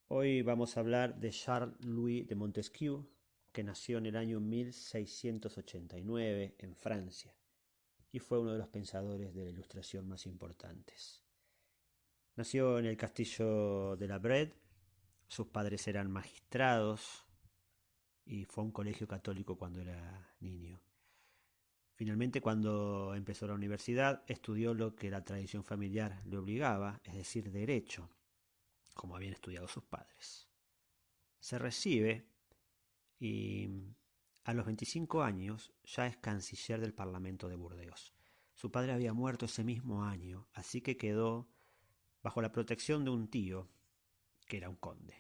Hoy vamos a hablar de Charles-Louis de Montesquieu, que nació en el año 1689 en Francia y fue uno de los pensadores de la Ilustración más importantes. Nació en el castillo de la Brede, sus padres eran magistrados y fue a un colegio católico cuando era niño. Finalmente, cuando empezó la universidad, estudió lo que la tradición familiar le obligaba, es decir, derecho, como habían estudiado sus padres. Se recibe y a los 25 años ya es canciller del Parlamento de Burdeos. Su padre había muerto ese mismo año, así que quedó bajo la protección de un tío, que era un conde.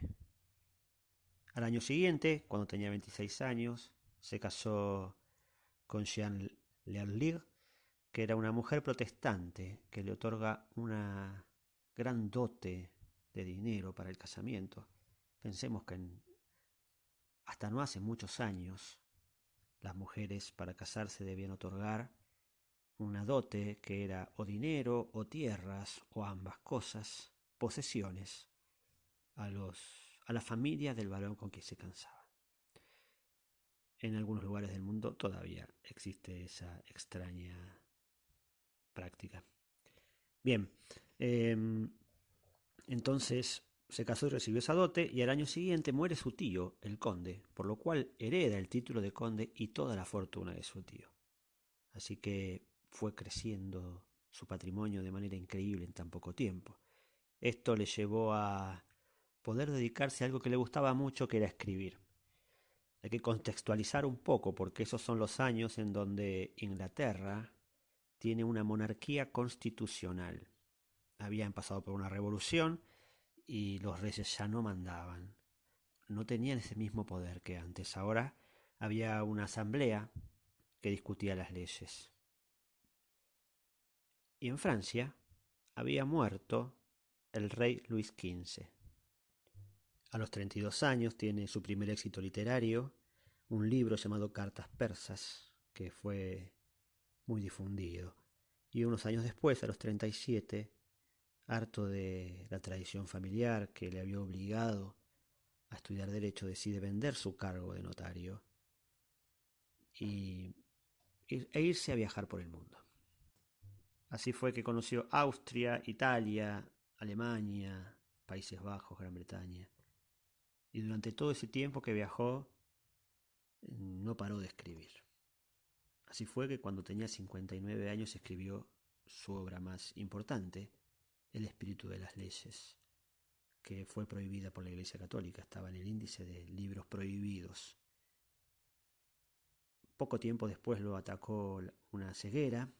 Al año siguiente, cuando tenía 26 años, se casó con Jeanne Lerlig, que era una mujer protestante que le otorga una gran dote de dinero para el casamiento. Pensemos que hasta no hace muchos años las mujeres para casarse debían otorgar una dote que era o dinero o tierras o ambas cosas, posesiones, a la familia del varón con quien se casaban. En algunos lugares del mundo todavía existe esa extraña práctica. Bien, entonces se casó y recibió esa dote y al año siguiente muere su tío, el conde, por lo cual hereda el título de conde y toda la fortuna de su tío. Así que fue creciendo su patrimonio de manera increíble en tan poco tiempo. Esto le llevó a poder dedicarse a algo que le gustaba mucho, que era escribir. Hay que contextualizar un poco porque esos son los años en donde Inglaterra tiene una monarquía constitucional. Habían pasado por una revolución y los reyes ya no mandaban. No tenían ese mismo poder que antes. Ahora había una asamblea que discutía las leyes. Y en Francia había muerto el rey Luis XV. A los 32 años tiene su primer éxito literario, un libro llamado Cartas Persas, que fue muy difundido. Y unos años después, a los 37, harto de la tradición familiar que le había obligado a estudiar derecho, decide vender su cargo de notario e irse a viajar por el mundo. Así fue que conoció Austria, Italia, Alemania, Países Bajos, Gran Bretaña. Y durante todo ese tiempo que viajó, no paró de escribir. Así fue que cuando tenía 59 años escribió su obra más importante, El espíritu de las leyes, que fue prohibida por la Iglesia Católica, estaba en el índice de libros prohibidos. Poco tiempo después lo atacó una ceguera,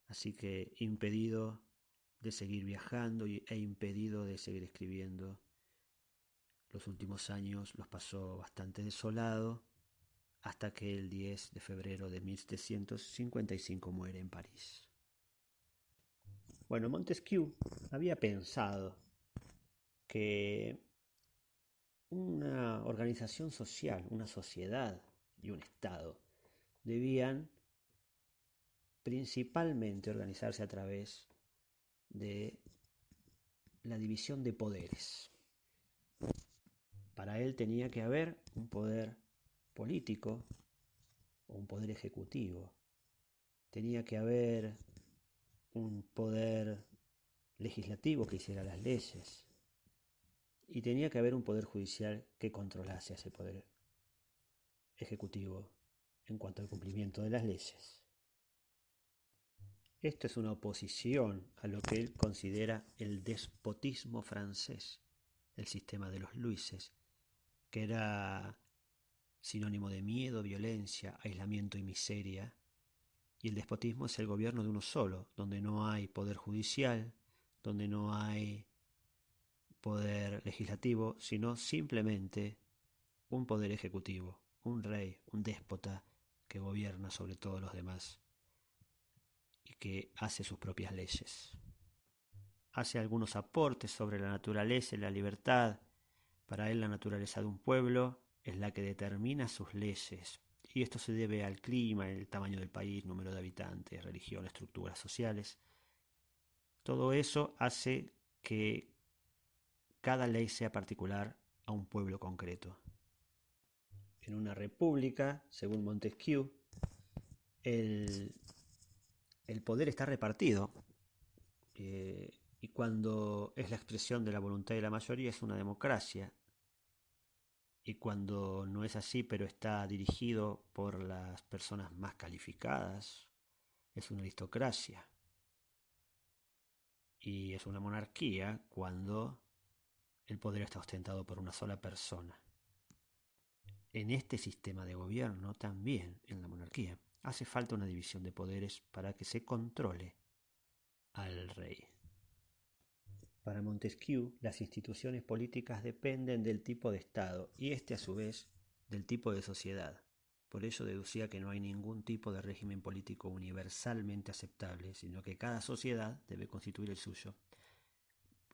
así que impedido de seguir viajando e impedido de seguir escribiendo. Los últimos años los pasó bastante desolado hasta que el 10 de febrero de 1755 muere en París. Bueno, Montesquieu había pensado que una organización social, una sociedad y un Estado debían principalmente organizarse a través de la división de poderes. Para él tenía que haber un poder político o un poder ejecutivo. Tenía que haber un poder legislativo que hiciera las leyes. Y tenía que haber un poder judicial que controlase a ese poder ejecutivo en cuanto al cumplimiento de las leyes. Esto es una oposición a lo que él considera el despotismo francés, el sistema de los Luises, que era sinónimo de miedo, violencia, aislamiento y miseria. Y el despotismo es el gobierno de uno solo, donde no hay poder judicial, donde no hay poder legislativo, sino simplemente un poder ejecutivo, un rey, un déspota que gobierna sobre todos los demás y que hace sus propias leyes. Hace algunos aportes sobre la naturaleza y la libertad. Para él la naturaleza de un pueblo es la que determina sus leyes, y esto se debe al clima, el tamaño del país, número de habitantes, religión, estructuras sociales. Todo eso hace que cada ley sea particular a un pueblo concreto. En una república, según Montesquieu, el poder está repartido, y cuando es la expresión de la voluntad de la mayoría es una democracia, y cuando no es así pero está dirigido por las personas más calificadas, es una aristocracia. Y es una monarquía cuando el poder está ostentado por una sola persona. En este sistema de gobierno, también en la monarquía, hace falta una división de poderes para que se controle al rey. Para Montesquieu, las instituciones políticas dependen del tipo de Estado y este a su vez del tipo de sociedad. Por ello deducía que no hay ningún tipo de régimen político universalmente aceptable, sino que cada sociedad debe constituir el suyo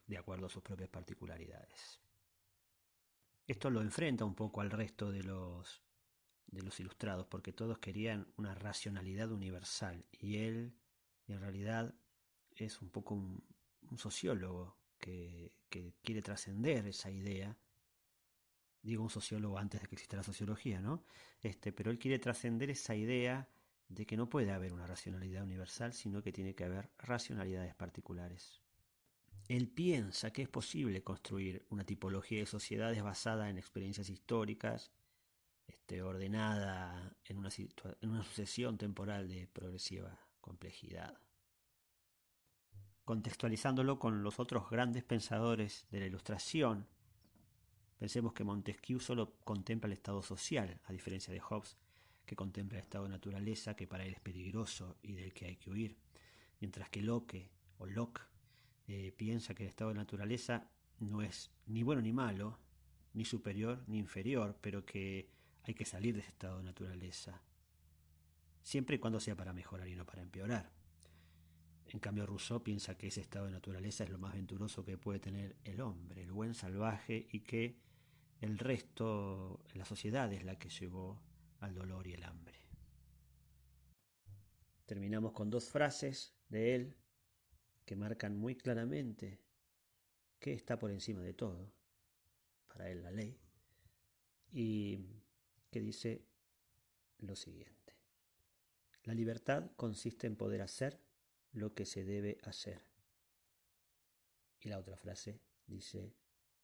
de acuerdo a sus propias particularidades. Esto lo enfrenta un poco al resto de los ilustrados, porque todos querían una racionalidad universal y él en realidad es un poco un sociólogo que quiere trascender esa idea. Digo un sociólogo antes de que exista la sociología, ¿no? Pero él quiere trascender esa idea de que no puede haber una racionalidad universal, sino que tiene que haber racionalidades particulares. Él piensa que es posible construir una tipología de sociedades basada en experiencias históricas, ordenada en una sucesión temporal de progresiva complejidad. Contextualizándolo con los otros grandes pensadores de la Ilustración, pensemos que Montesquieu solo contempla el estado social, a diferencia de Hobbes, que contempla el estado de naturaleza, que para él es peligroso y del que hay que huir, mientras que Locke piensa que el estado de naturaleza no es ni bueno ni malo, ni superior ni inferior, pero que hay que salir de ese estado de naturaleza, siempre y cuando sea para mejorar y no para empeorar. En cambio, Rousseau piensa que ese estado de naturaleza es lo más venturoso que puede tener el hombre, el buen salvaje, y que el resto, la sociedad, es la que llevó al dolor y el hambre. Terminamos con dos frases de él que marcan muy claramente que está por encima de todo, para él la ley, y que dice lo siguiente: la libertad consiste en poder hacer lo que se debe hacer. Y la otra frase dice: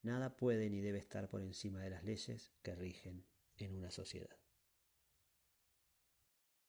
nada puede ni debe estar por encima de las leyes que rigen en una sociedad.